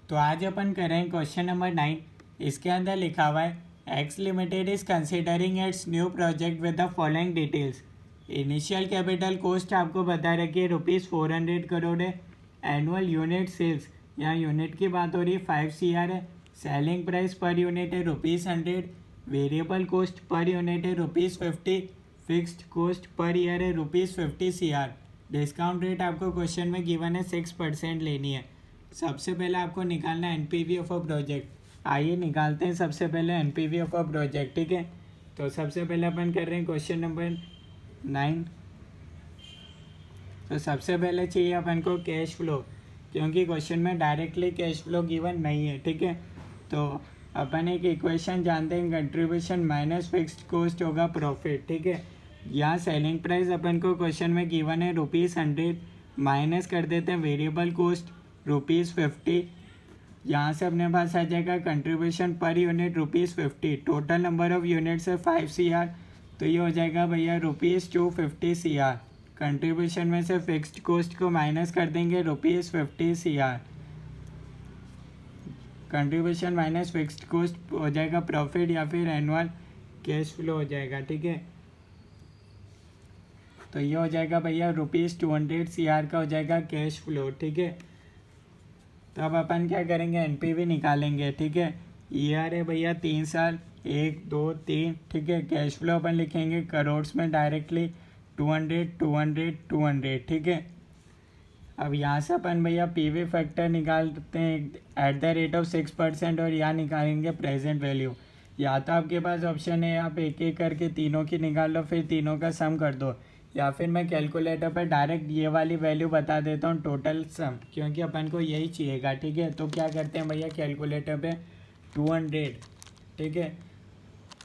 तो आज अपन कर रहे हैं क्वेश्चन नंबर 9। इसके अंदर लिखा हुआ है x limited is considering it's new project with the following details. Initial capital cost आपको बता रखी है ₹400 है। एनुअल यूनिट सेल्स, यहाँ यूनिट की बात हो रही है 5 CR है। सेलिंग प्राइस पर यूनिट है ₹100। वेरिएबल कॉस्ट पर यूनिट है ₹50। फिक्स्ड कॉस्ट पर ईयर है ₹50 CR। डिस्काउंट रेट आपको क्वेश्चन में गिवन है 6% लेनी है। सबसे पहले आपको निकालना है एनपीवी ऑफ अ प्रोजेक्ट। आइए निकालते हैं सबसे पहले एनपीवी ऑफ अ प्रोजेक्ट। ठीक है, तो सबसे पहले अपन कर रहे हैं क्वेश्चन नंबर 9। तो सबसे पहले चाहिए अपन को कैश फ्लो, क्योंकि क्वेश्चन में डायरेक्टली कैश फ्लो गिवन नहीं है। ठीक है, तो अपन एक इक्वेशन जानते हैं, कंट्रीब्यूशन माइनस फिक्स्ड कॉस्ट होगा प्रॉफिट। ठीक है, यहाँ सेलिंग प्राइस अपन को क्वेश्चन में गिवन है ₹100, माइनस कर देते हैं वेरिएबल कॉस्ट ₹50। यहाँ से अपने पास आ जाएगा contribution per unit ₹50। Total number of units है 5 CR, तो ये हो जाएगा भैया ₹250 CR। कंट्रीब्यूशन में से फिक्स्ड कॉस्ट को माइनस कर देंगे ₹50 CR। Contribution minus fixed cost हो जाएगा प्रॉफिट या फिर एनुअल कैश फ्लो हो जाएगा। ठीक है, तो ये हो जाएगा भैया ₹200 का हो जाएगा कैश फ्लो। ठीक है, तो अब अपन क्या करेंगे, एनपीवी निकालेंगे। ठीक है, ईयर है भैया 3 साल, 1 2 3। ठीक है, कैश फ्लो अपन लिखेंगे करोड्स में डायरेक्टली 200 200 200। ठीक है, अब यहाँ से अपन भैया पीवी फैक्टर निकालते हैं @6%, और यहाँ निकालेंगे प्रेजेंट वैल्यू। या तो आपके पास ऑप्शन है आप एक एक करके तीनों की निकाल लो, फिर तीनों का सम कर दो, या फिर मैं कैलकुलेटर पर डायरेक्ट ये वाली वैल्यू बता देता हूँ टोटल सम, क्योंकि अपन को यही चाहिएगा। ठीक है, तो क्या करते हैं भैया कैलकुलेटर पे 200, ठीक है,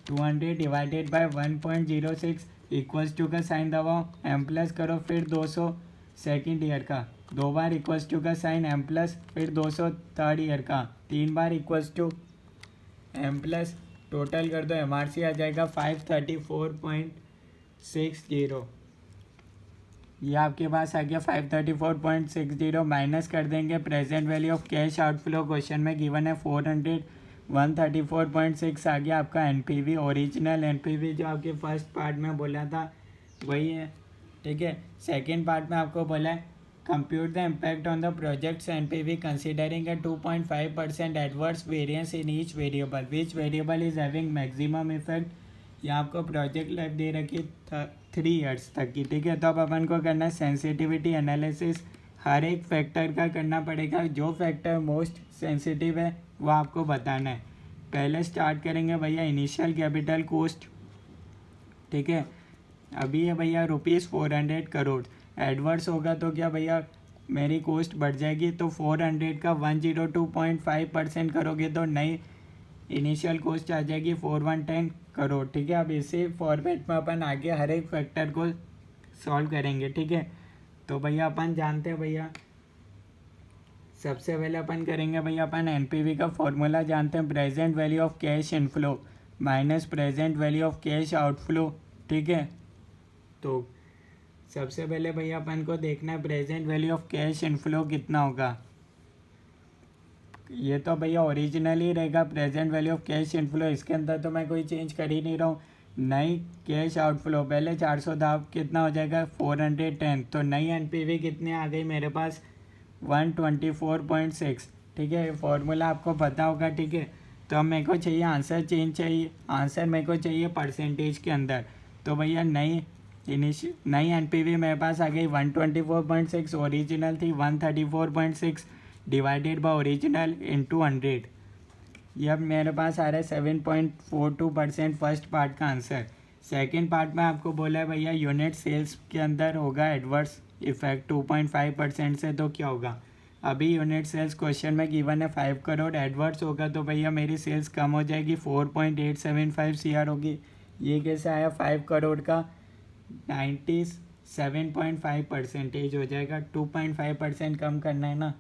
200 डिवाइडेड बाय 1.06 इक्वल्स टू का साइन दबाओ, एम प्लस करो, फिर 200 सेकेंड ईयर का, 2 बार इक्वल्स टू का साइन एम प्लस, फिर 200 थर्ड ईयर का, 3 बार equals to M plus, total कर दो, एमआरसी आ जाएगा 534.60। ये आपके पास आ गया 534.60। माइनस कर देंगे present value of cash outflow, question में गिवन है 400, 134.6 आ गया आपका एनपीवी। ओरिजिनल एनपीवी जो आपके फर्स्ट पार्ट में बोला था वही है। ठीक है, सेकेंड पार्ट में आपको बोला है compute the impact on the projects NPV considering a 2.5% adverse variance in each variable, which variable is having maximum effect. यहाँ आपको प्रोजेक्ट लाइफ दे रखी 3 ईयर्स तक की। ठीक है, तो अब अपन को करना है सेंसिटिविटी एनालिसिस, हर एक फैक्टर का करना पड़ेगा। जो फैक्टर मोस्ट सेंसिटिव है वो आपको बताना है। पहले स्टार्ट करेंगे भैया इनिशियल कैपिटल कॉस्ट। ठीक है, अभी है भैया ₹400 करोड़, एडवर्स होगा तो क्या भैया मेरी कॉस्ट बढ़ जाएगी, तो 400 का 102.5% करोगे तो नई इनिशियल कॉस्ट आ जाएगी 4110 करोड़। ठीक है, अब इसी फॉर्मेट में अपन आगे हर एक फैक्टर को सॉल्व करेंगे। ठीक है, तो भैया अपन जानते हैं भैया, सबसे पहले अपन करेंगे भैया अपन एनपीवी का फॉर्मूला जानते हैं, present value of cash inflow minus present value of cash outflow. ठीक है, तो सबसे पहले भैया अपन को देखना है present value of cash inflow कितना होगा। ये तो भैया ओरिजिनल ही रहेगा present value of cash inflow, इसके अंदर तो मैं कोई चेंज कर ही नहीं रहा हूँ। नई कैश आउटफ्लो पहले 400 था, अब कितना हो जाएगा 410, तो नई एनपीवी कितनी आ गई मेरे पास 124.6। ठीक है, फॉर्मूला आपको पता होगा। ठीक है, तो अब मेरे को चाहिए आंसर चेंज चाहिए, आंसर मेरे को चाहिए परसेंटेज के अंदर। तो भैया नई एनपीवी मेरे पास आ गई 124.6, ओरिजिनल थी 134.6 डिवाइडेड बाय ओरिजिनल इंटू 100। ये अब मेरे पास आ रहा है 7.42% फर्स्ट पार्ट का आंसर। सेकेंड पार्ट में आपको बोला है भैया यूनिट सेल्स के अंदर होगा एडवर्स इफेक्ट 2.5% से, तो क्या होगा। अभी यूनिट सेल्स क्वेश्चन में गिवन है 5 करोड़, एडवर्स होगा तो भैया मेरी सेल्स कम हो जाएगी 4.875 CR होगी। ये कैसे आया 5 करोड़ का 97.5% हो जाएगा, 2.5% कम करना है ना,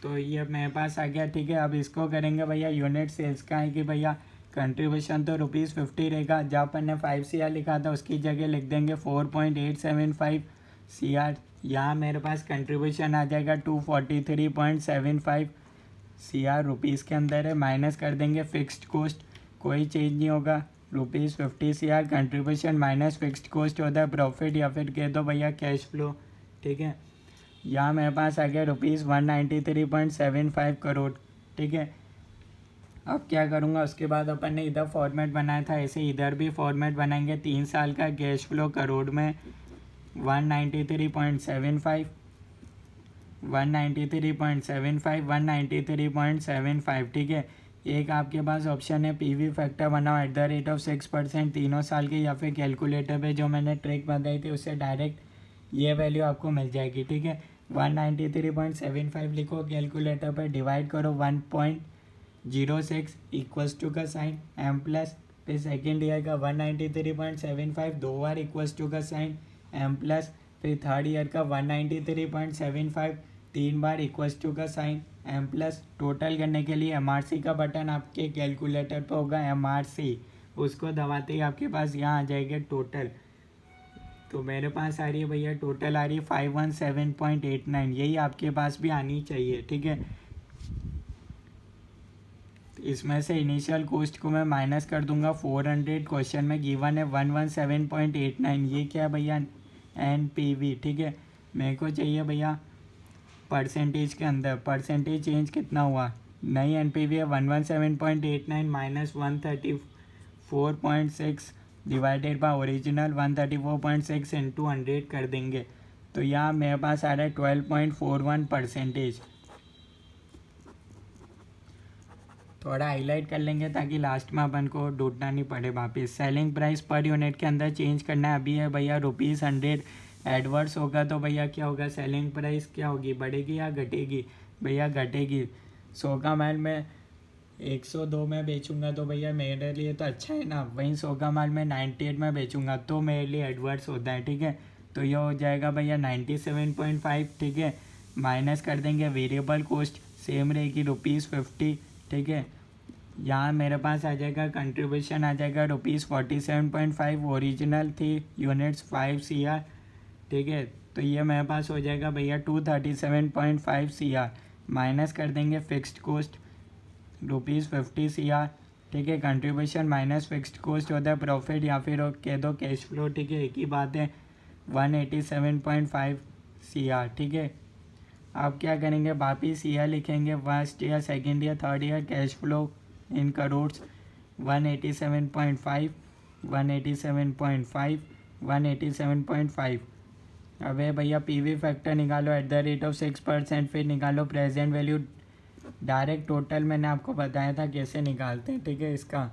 तो ये अब मेरे पास आ गया। ठीक है, अब इसको करेंगे भैया यूनिट सेल्स का है कि भैया कंट्रीब्यूशन तो ₹50 रहेगा, जहाँ अपन ने 5 CR लिखा था उसकी जगह लिख देंगे 4.875 CR। यहाँ मेरे पास कंट्रीब्यूशन आ जाएगा 243.75 CR रुपीज़ के अंदर है, माइनस कर देंगे फिक्स्ड कॉस्ट, कोई चेंज नहीं होगा, ₹50 CR contribution minus fixed cost होता है प्रॉफिट, या फिर कह दो भैया कैश फ्लो। ठीक है, यहाँ मेरे पास आ गया ₹193.75 करोड़। ठीक है, अब क्या करूँगा, उसके बाद अपन ने इधर फॉर्मेट बनाया था, ऐसे इधर भी फॉर्मेट बनाएंगे। 3 साल का कैश फ्लो करोड़ में 193.75, 193.75, 193.75। ठीक है, एक आपके पास ऑप्शन है पीवी फैक्टर बनाओ @6% तीनों साल के, या फिर कैलकुलेटर पे जो मैंने ट्रिक बताई थी उससे डायरेक्ट ये वैल्यू आपको मिल जाएगी। ठीक है, 193.75 लिखो, कैलकुलेटर पर डिवाइड करो 1.06 इक्वल्स टू का साइन एम प्लस, फिर सेकेंड ईयर का 193.75 दो बार इक्वल्स टू का साइन एम प्लस, फिर थर्ड ईयर का 193.75 3 बार इक्वल्स टू का साइन एम प्लस। टोटल करने के लिए MRC का बटन आपके कैलकुलेटर पर होगा, MRC, उसको दबाते ही आपके पास यहाँ आ जाएगा टोटल। तो मेरे पास आ रही है भैया टोटल आ रही है 517.89, यही आपके पास भी आनी चाहिए। ठीक है, इसमें से इनिशियल कॉस्ट को मैं माइनस कर दूंगा 400, क्वेश्चन में गिवन है 117.89, ये क्या है भैया NPV। ठीक है, मेरे को चाहिए भैया परसेंटेज के अंदर, परसेंटेज चेंज कितना हुआ, नई NPV है 117.89 minus 134.6 divided by original 134.6 into 100 कर देंगे, तो यहाँ मेरे पास आ रहा है 12.41%। थोड़ा हाईलाइट कर लेंगे ताकि लास्ट में अपन को ढूंढना नहीं पड़े वापस। सेलिंग प्राइस पर यूनिट के अंदर चेंज करना है, अभी है भैया ₹100, एडवर्स होगा तो भैया क्या होगा, सेलिंग प्राइस क्या होगी, बढ़ेगी या घटेगी, भैया घटेगी। 100 का माल मैं 102 में बेचूंगा तो भैया मेरे लिए तो अच्छा है ना, वहीं 100 का माल मैं 98 में बेचूंगा तो मेरे लिए एडवर्स होता है। ठीक है, तो यह हो जाएगा भैया 97.5। ठीक है, माइनस कर देंगे वेरिएबल कॉस्ट, सेम रहेगी ₹50। ठीक है, यहाँ मेरे पास आ जाएगा कंट्रीब्यूशन आ जाएगा ₹47.5, ओरिजिनल थी यूनिट्स 5 CR। ठीक है, तो ये मेरे पास हो जाएगा भैया 237.5 CR, माइनस कर देंगे फिक्स्ड कॉस्ट ₹50 CR। ठीक है, कंट्रीब्यूशन माइनस फिक्स्ड कॉस्ट होता है प्रॉफिट, या फिर कह दो कैश फ्लो। ठीक है, एक ही बात है, 187.5 CR। ठीक है, अब क्या करेंगे, वापिस CR लिखेंगे, first year second year third year cash flow in crores 187.5, 187.5, 187.5। अब भैया पीवी फैक्टर निकालो @6%, फिर निकालो प्रेजेंट वैल्यू, डायरेक्ट टोटल मैंने आपको बताया था कैसे निकालते हैं। ठीक है, इसका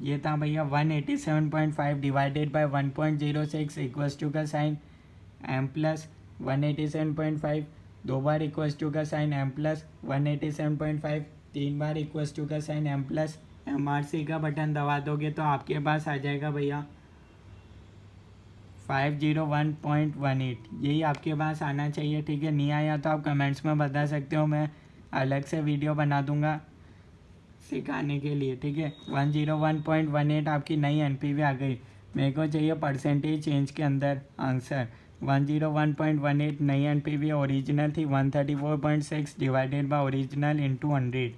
ये था भैया 187.5 डिवाइडेड बाय 1.06 इक्वल्स टू का साइन एम प्लस 187.5 दो बार इक्वल्स टू का साइन एम प्लस 187.5 तीन बार इक्वल्स टू का साइन एम प्लस। MRC का बटन दबा दोगे तो आपके पास आ जाएगा भैया 501.18, यही आपके पास आना चाहिए। ठीक है, नहीं आया तो आप कमेंट्स में बता सकते हो, मैं अलग से वीडियो बना दूंगा सिखाने के लिए। ठीक है, 101.18 आपकी नई NPV आ गई। मेरे को चाहिए परसेंटेज चेंज के अंदर आंसर। 101.18 नई NPV ओरिजिनल थी 134.6 डिवाइडेड बाय ओरिजिनल इंटू 100,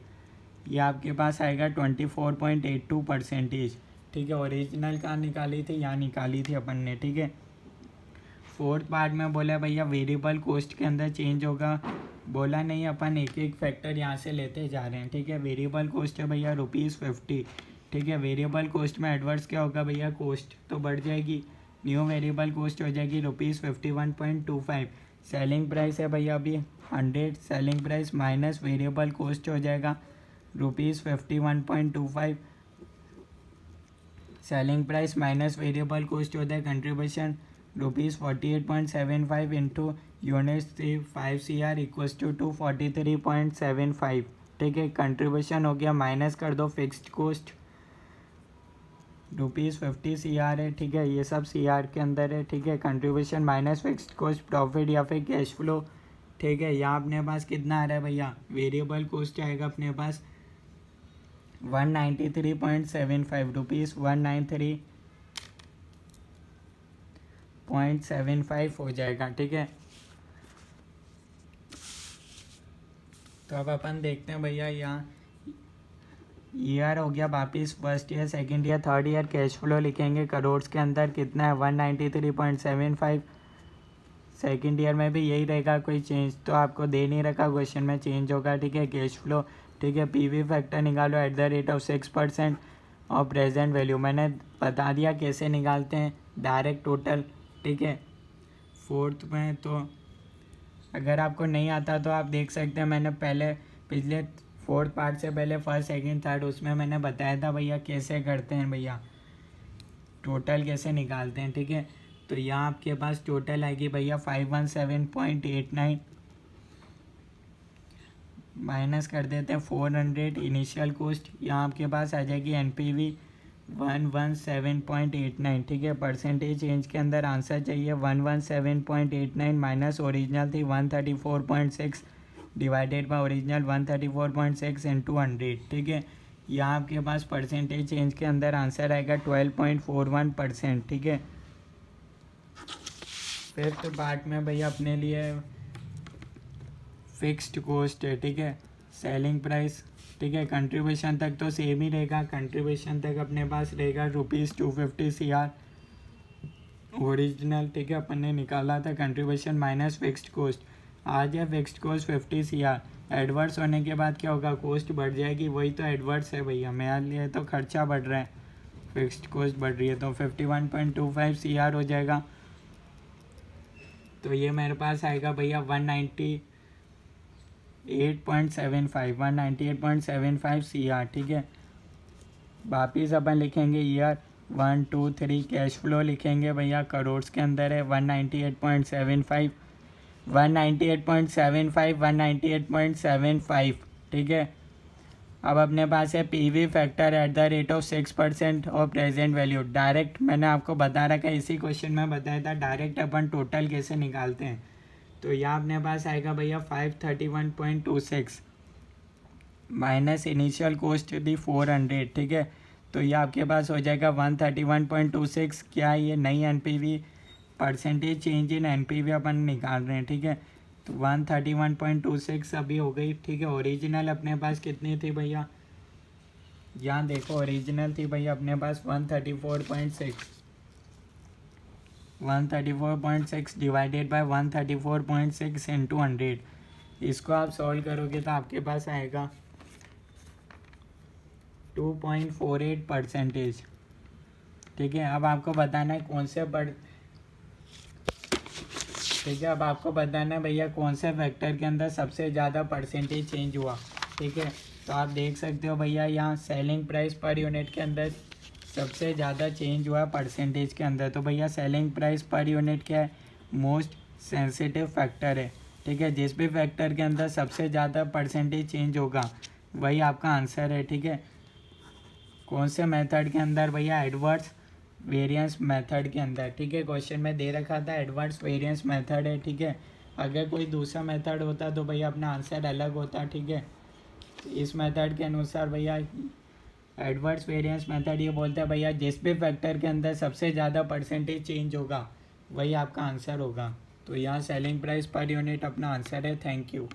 ये आपके पास आएगा 24.82%। ठीक है, ओरिजिनल कहाँ निकाली थी, यहाँ निकाली थी अपन ने। ठीक है, फोर्थ पार्ट में बोला भैया वेरिएबल कॉस्ट के अंदर चेंज होगा, बोला नहीं, अपन एक एक फैक्टर यहाँ से लेते जा रहे हैं। ठीक है, वेरिएबल कॉस्ट है भैया ₹50। ठीक है, वेरिएबल कॉस्ट में एडवर्स क्या होगा भैया, कॉस्ट तो बढ़ जाएगी, न्यू वेरिएबल कॉस्ट हो जाएगी ₹51.25। सेलिंग प्राइस है भैया अभी 100, selling price minus variable cost हो जाएगा ₹51.25, selling price minus variable cost होता है contribution ₹48.75 into units 5 CR equals to 243.75। ठीक है, कंट्रीब्यूशन हो गया, माइनस कर दो फिक्स्ड कॉस्ट ₹50 CR है। ठीक है, ये सब CR के अंदर है। ठीक है, contribution minus fixed cost profit या फिर कैश फ्लो। ठीक है, यहाँ अपने पास कितना आ रहा है भैया, वेरिएबल कॉस्ट आएगा अपने पास 193.75 ₹193 0.75 हो जाएगा, ठीक है। तो अब अपन देखते हैं भैया, यहाँ ईयर हो गया वापिस, first year, second year, third year. Cash flow लिखेंगे करोड़ के अंदर कितना है 193.75। सेकंड ईयर में भी यही रहेगा, कोई चेंज तो आपको दे नहीं रखा, क्वेश्चन में चेंज होगा, ठीक है। कैश फ्लो, ठीक है। पीवी फैक्टर निकालो @6% और प्रेजेंट वैल्यू मैंने बता दिया कैसे निकालते हैं, डायरेक्ट टोटल, ठीक है। फोर्थ में तो अगर आपको नहीं आता तो आप देख सकते हैं, मैंने पहले पिछले फोर्थ पार्ट से पहले फर्स्ट सेकंड थर्ड उसमें मैंने बताया था भैया कैसे करते हैं भैया, टोटल कैसे निकालते हैं, ठीक है। तो यहाँ आपके पास टोटल आएगी भैया 517.89 माइनस कर देते हैं 400 इनिशियल कॉस्ट, यहाँ आपके पास आ जाएगी एनपीवी 117.89, ठीक है। परसेंटेज चेंज के अंदर आंसर चाहिए 117.89 माइनस ओरिजिनल थी 134.6 डिवाइडेड बाय ओरिजिनल 134.6 इंटू 100, ठीक है। यहाँ आपके पास परसेंटेज चेंज के अंदर आंसर आएगा 12.41%, ठीक है। फिफ्थ पार्ट में भैया अपने लिए फिक्स्ड कॉस्ट है, ठीक है। सेलिंग प्राइस, ठीक है। कंट्रीब्यूशन तक तो सेम ही रहेगा, कंट्रीब्यूशन तक अपने पास रहेगा ₹250 CR ओरिजिनल, ठीक है। अपन ने निकाला था कंट्रीब्यूशन माइनस फिक्स्ड कॉस्ट, आज है फिक्स्ड कॉस्ट 50 CR। एडवर्स होने के बाद क्या होगा, कॉस्ट बढ़ जाएगी, वही तो एडवर्स है भैया, मेरे लिए तो खर्चा बढ़ रहा है, फिक्स्ड कॉस्ट बढ़ रही है, तो 51.25 CR हो जाएगा। तो ये मेरे पास आएगा भैया 198.75 CR, ठीक है। वापिस अपन लिखेंगे ईयर 1 2 3, कैश फ्लो लिखेंगे भैया करोड़ के अंदर है 198.75, ठीक है। अब अपने पास है पीवी फैक्टर @6% और प्रेजेंट वैल्यू, डायरेक्ट मैंने आपको बता रखा है, इसी क्वेश्चन में बताया था डायरेक्ट अपन टोटल कैसे निकालते हैं। तो यहाँ अपने पास आएगा भैया 531.26 माइनस इनिशियल कॉस्ट थी 400, ठीक है। तो ये आपके पास हो जाएगा 131.26, क्या है ये नई NPV, percentage change in NPV अपन निकाल रहे हैं, ठीक है। तो 131.26 अभी हो गई, ठीक है। ओरिजिनल अपने पास कितनी थी भैया, यहाँ देखो ओरिजिनल थी भैया अपने पास 134.6 डिवाइडेड बाय 134.6 इंटू 100, इसको आप सॉल्व करोगे तो आपके पास आएगा 2.48%, ठीक है। अब आपको बताना है कौन से ठीक है, अब आपको बताना है भैया कौन से फैक्टर के अंदर सबसे ज़्यादा परसेंटेज चेंज हुआ, ठीक है। तो आप देख सकते हो भैया यहाँ सेलिंग प्राइस पर यूनिट के अंदर सबसे ज़्यादा चेंज हुआ परसेंटेज के अंदर। तो भैया सेलिंग प्राइस पर यूनिट क्या है, मोस्ट सेंसिटिव फैक्टर है, ठीक है। जिस भी फैक्टर के अंदर सबसे ज़्यादा परसेंटेज चेंज होगा वही आपका आंसर है, ठीक है। कौन से मेथड के अंदर भैया, एडवर्स वेरिएंस मेथड के अंदर, ठीक है। क्वेश्चन में दे रखा था एडवर्स वेरिएंस मेथड है, ठीक है। अगर कोई दूसरा मेथड होता तो भैया अपना आंसर अलग होता, ठीक है। इस मेथड के अनुसार भैया एडवर्स वेरिएंस मेथड ये बोलता है भैया जिस भी फैक्टर के अंदर सबसे ज़्यादा परसेंटेज चेंज होगा वही आपका आंसर होगा। तो यहाँ सेलिंग प्राइस पर यूनिट अपना आंसर है। Thank you.